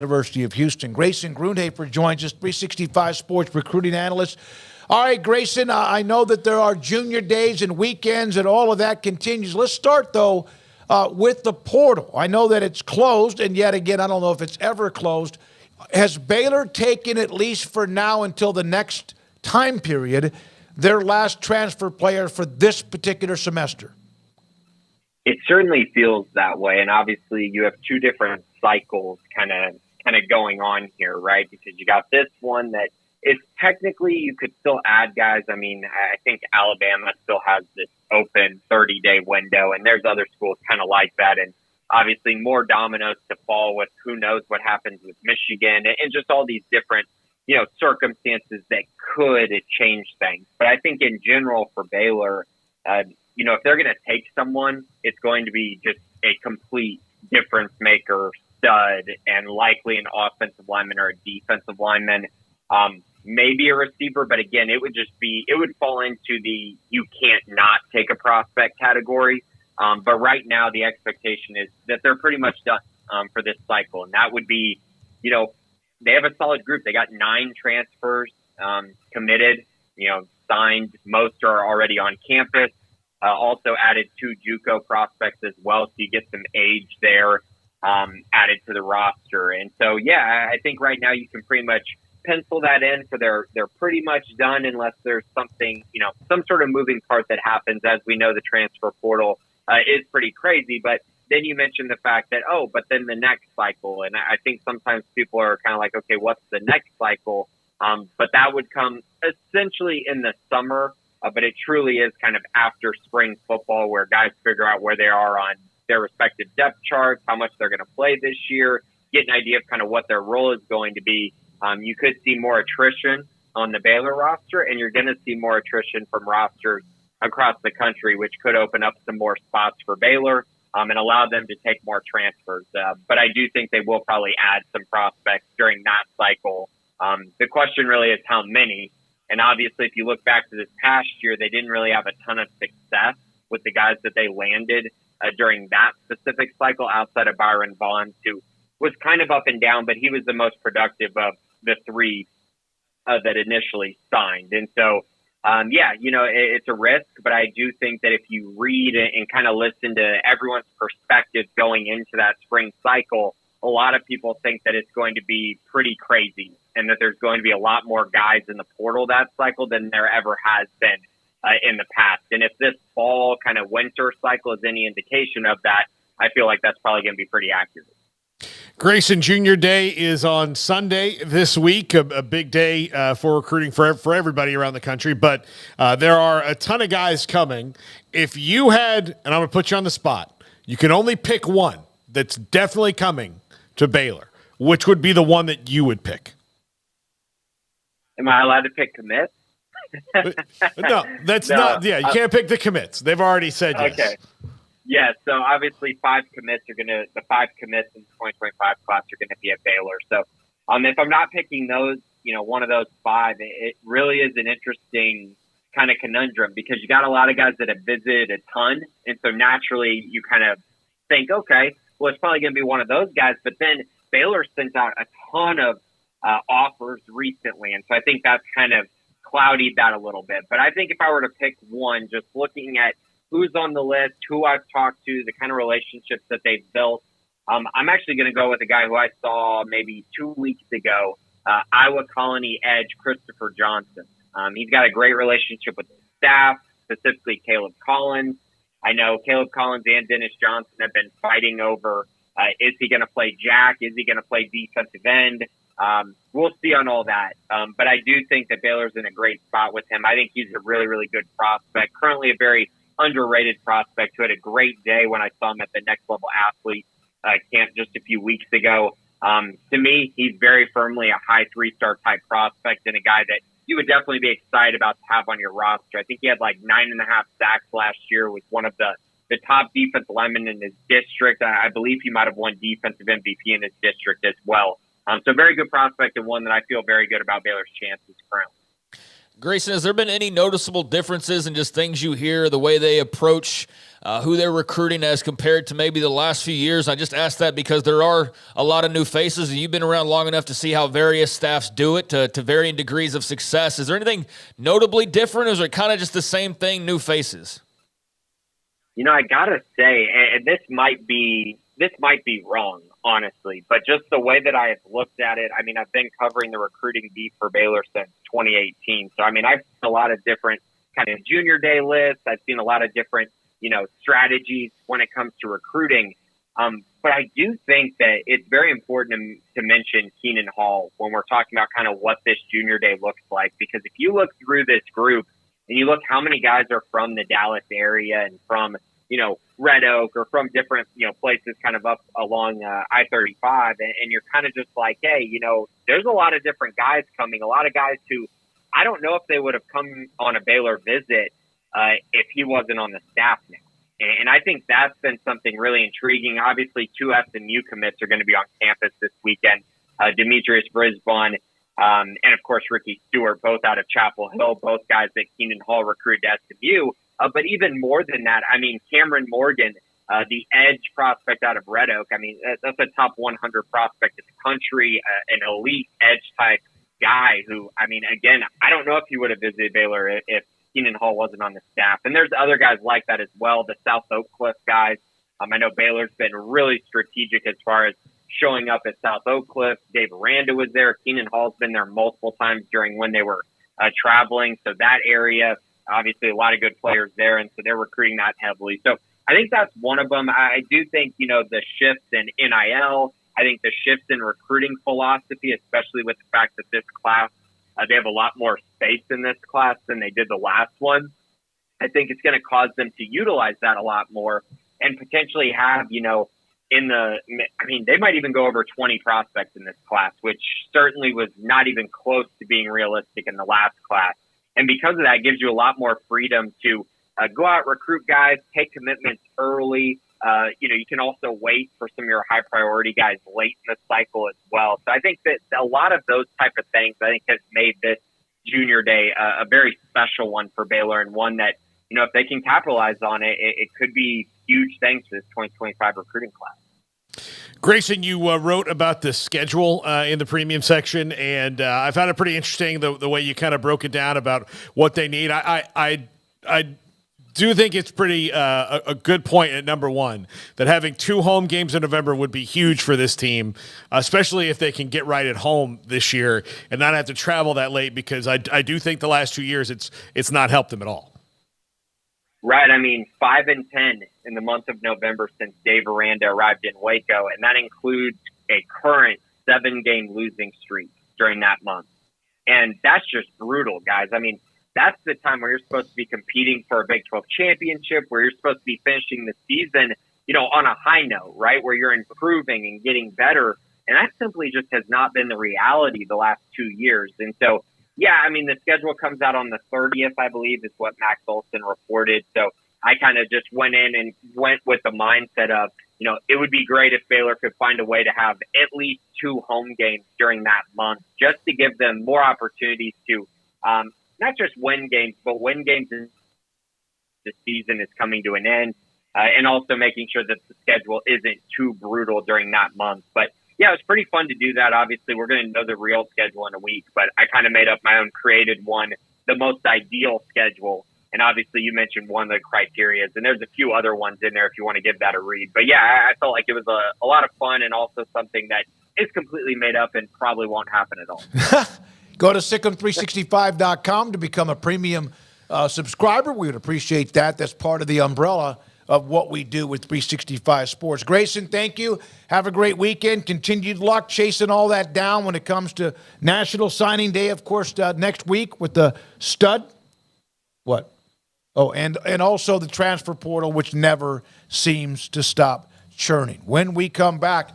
University of Houston. Grayson Grundhoefer joins us, 365 Sports Recruiting Analyst. All right, Grayson, I know that there are junior days and weekends and all of that continues. Let's start, though, with the portal. I know that it's closed, and yet again, I don't know if it's ever closed. Has Baylor taken, at least for now until the next time period, their last transfer player for this particular semester? It certainly feels that way, and obviously you have two different cycles kind of going on here, right? Because you got this one that is technically you could still add guys. I mean, I think Alabama still has this open 30-day window, and there's other schools kind of like that, and obviously more dominoes to fall with who knows what happens with Michigan and just all these different, circumstances that could change things. But I think in general for Baylor, if they're going to take someone, it's going to be just a complete difference maker, stud, and likely an offensive lineman or a defensive lineman, maybe a receiver. But again, it would fall into the you can't not take a prospect category. But right now the expectation is that they're pretty much done for this cycle. And that would be, they have a solid group. They got 9 transfers committed, signed. Most are already on campus. Also added 2 JUCO prospects as well, so you get some age there added to the roster. And so, I think right now you can pretty much pencil that in for they're pretty much done unless there's something, some sort of moving part that happens. As we know, the transfer portal is pretty crazy. But then you mentioned the fact that, but then the next cycle. And I think sometimes people are kind of like, okay, what's the next cycle? But that would come essentially in the summer. But it truly is kind of after spring football where guys figure out where they are on their respective depth charts, how much they're going to play this year, get an idea of kind of what their role is going to be. You could see more attrition on the Baylor roster, and you're going to see more attrition from rosters across the country, which could open up some more spots for Baylor and allow them to take more transfers. But I do think they will probably add some prospects during that cycle. The question really is how many. And obviously, if you look back to this past year, they didn't really have a ton of success with the guys that they landed during that specific cycle outside of Byron Vaughn, who was kind of up and down, but he was the most productive of the 3 that initially signed. And so, it's a risk, but I do think that if you read and kind of listen to everyone's perspective going into that spring cycle, a lot of people think that it's going to be pretty crazy and that there's going to be a lot more guys in the portal that cycle than there ever has been in the past. And if this fall kind of winter cycle is any indication of that, I feel like that's probably going to be pretty accurate. Grayson, Junior Day is on Sunday this week, a big day for recruiting for everybody around the country. But there are a ton of guys coming. If you had, and I'm going to put you on the spot, you can only pick one that's definitely coming to Baylor, which would be the one that you would pick? Am I allowed to pick commits? No, that's not. Yeah, you can't pick the commits. They've already said yes. Okay. Yeah, so obviously the 5 commits in the 2025 class are going to be at Baylor. So if I'm not picking those, one of those 5, it really is an interesting kind of conundrum because you got a lot of guys that have visited a ton. And so naturally you kind of think, okay, well, it's probably going to be one of those guys. But then Baylor sent out a ton of offers recently. And so I think that's kind of clouded that a little bit. But I think if I were to pick one, just looking at who's on the list, who I've talked to, the kind of relationships that they've built, I'm actually going to go with a guy who I saw maybe 2 weeks ago, Iowa Colony edge Christopher Johnson. He's got a great relationship with the staff, specifically Caleb Collins. I know Caleb Collins and Dennis Johnson have been fighting over, is he going to play Jack? Is he going to play defensive end? We'll see on all that. But I do think that Baylor's in a great spot with him. I think he's a really, really good prospect. Currently a very underrated prospect who had a great day when I saw him at the Next Level Athlete camp just a few weeks ago. To me, he's very firmly a high 3-star type prospect and a guy that you would definitely be excited about to have on your roster. I think he had like 9.5 sacks last year, was one of the top defensive linemen in his district. I believe he might have won defensive MVP in his district as well. So very good prospect and one that I feel very good about Baylor's chances currently. Grayson, has there been any noticeable differences in just things you hear, the way they approach who they're recruiting as compared to maybe the last few years? I just asked that because there are a lot of new faces, and you've been around long enough to see how various staffs do it to varying degrees of success. Is there anything notably different, or is it kind of just the same thing, new faces? I gotta say, and this might be wrong, honestly, but just the way that I have looked at it, I've been covering the recruiting beat for Baylor since 2018. So, I've seen a lot of different kind of junior day lists. I've seen a lot of different, strategies when it comes to recruiting. But I do think that it's very important to mention Khenon Hall when we're talking about kind of what this junior day looks like, because if you look through this group and you look how many guys are from the Dallas area and from, Red Oak or from different, places kind of up along I-35, and you're kind of just like, hey, there's a lot of different guys coming, a lot of guys who I don't know if they would have come on a Baylor visit if he wasn't on the staff now. And I think that's been something really intriguing. Obviously, two SMU commits are going to be on campus this weekend. Demetrius Brisbane and, of course, Ricky Stewart, both out of Chapel Hill, both guys that Khenon Hall recruited to SMU. But even more than that, Cameron Morgan, the edge prospect out of Red Oak, that's a top 100 prospect in the country, an elite edge type guy who, again, I don't know if he would have visited Baylor if Khenon Hall wasn't on the staff. And there's other guys like that as well, the South Oak Cliff guys. I know Baylor's been really strategic as far as showing up at South Oak Cliff. Dave Aranda was there. Khenon Hall's been there multiple times during when they were traveling. So that area, obviously a lot of good players there, and so they're recruiting that heavily. So I think that's one of them. I do think, the shifts in NIL, I think the shifts in recruiting philosophy, especially with the fact that this class, they have a lot more space in this class than they did the last one. I think it's going to cause them to utilize that a lot more and potentially have, they might even go over 20 prospects in this class, which certainly was not even close to being realistic in the last class. And because of that, it gives you a lot more freedom to go out, recruit guys, take commitments early. You can also wait for some of your high priority guys late in the cycle as well. So I think that a lot of those type of things, I think, has made this junior day a very special one for Baylor, and one that, if they can capitalize on it, it could be huge things for this 2025 recruiting class. Grayson, you wrote about the schedule in the premium section, and I found it pretty interesting the way you kind of broke it down about what they need. I do think it's pretty a good point at number one, that having 2 home games in November would be huge for this team, especially if they can get right at home this year and not have to travel that late, because I do think the last 2 years it's not helped them at all. Right. 5-10 in the month of November since Dave Aranda arrived in Waco, and that includes a current 7-game losing streak during that month. And that's just brutal, guys. That's the time where you're supposed to be competing for a Big 12 championship, where you're supposed to be finishing the season, on a high note, right? Where you're improving and getting better. And that simply just has not been the reality the last 2 years. And so, the schedule comes out on the 30th, I believe, is what Max Olson reported. So I kind of just went with the mindset of, it would be great if Baylor could find a way to have at least 2 home games during that month, just to give them more opportunities to, not just win games, but win games as the season is coming to an end, and also making sure that the schedule isn't too brutal during that month. But yeah, it was pretty fun to do that. Obviously, we're going to know the real schedule in a week, but I kind of made up my own created one, the most ideal schedule. And obviously, you mentioned one of the criteria, and there's a few other ones in there if you want to give that a read. But yeah, I felt like it was a lot of fun, and also something that is completely made up and probably won't happen at all. Go to Sic'Em365.com to become a premium subscriber. We would appreciate that. That's part of the umbrella of what we do with 365 Sports. Grayson, thank you. Have a great weekend. Continued luck chasing all that down when it comes to National Signing Day, of course, next week with the stud. What? Oh, and also the transfer portal, which never seems to stop churning. When we come back,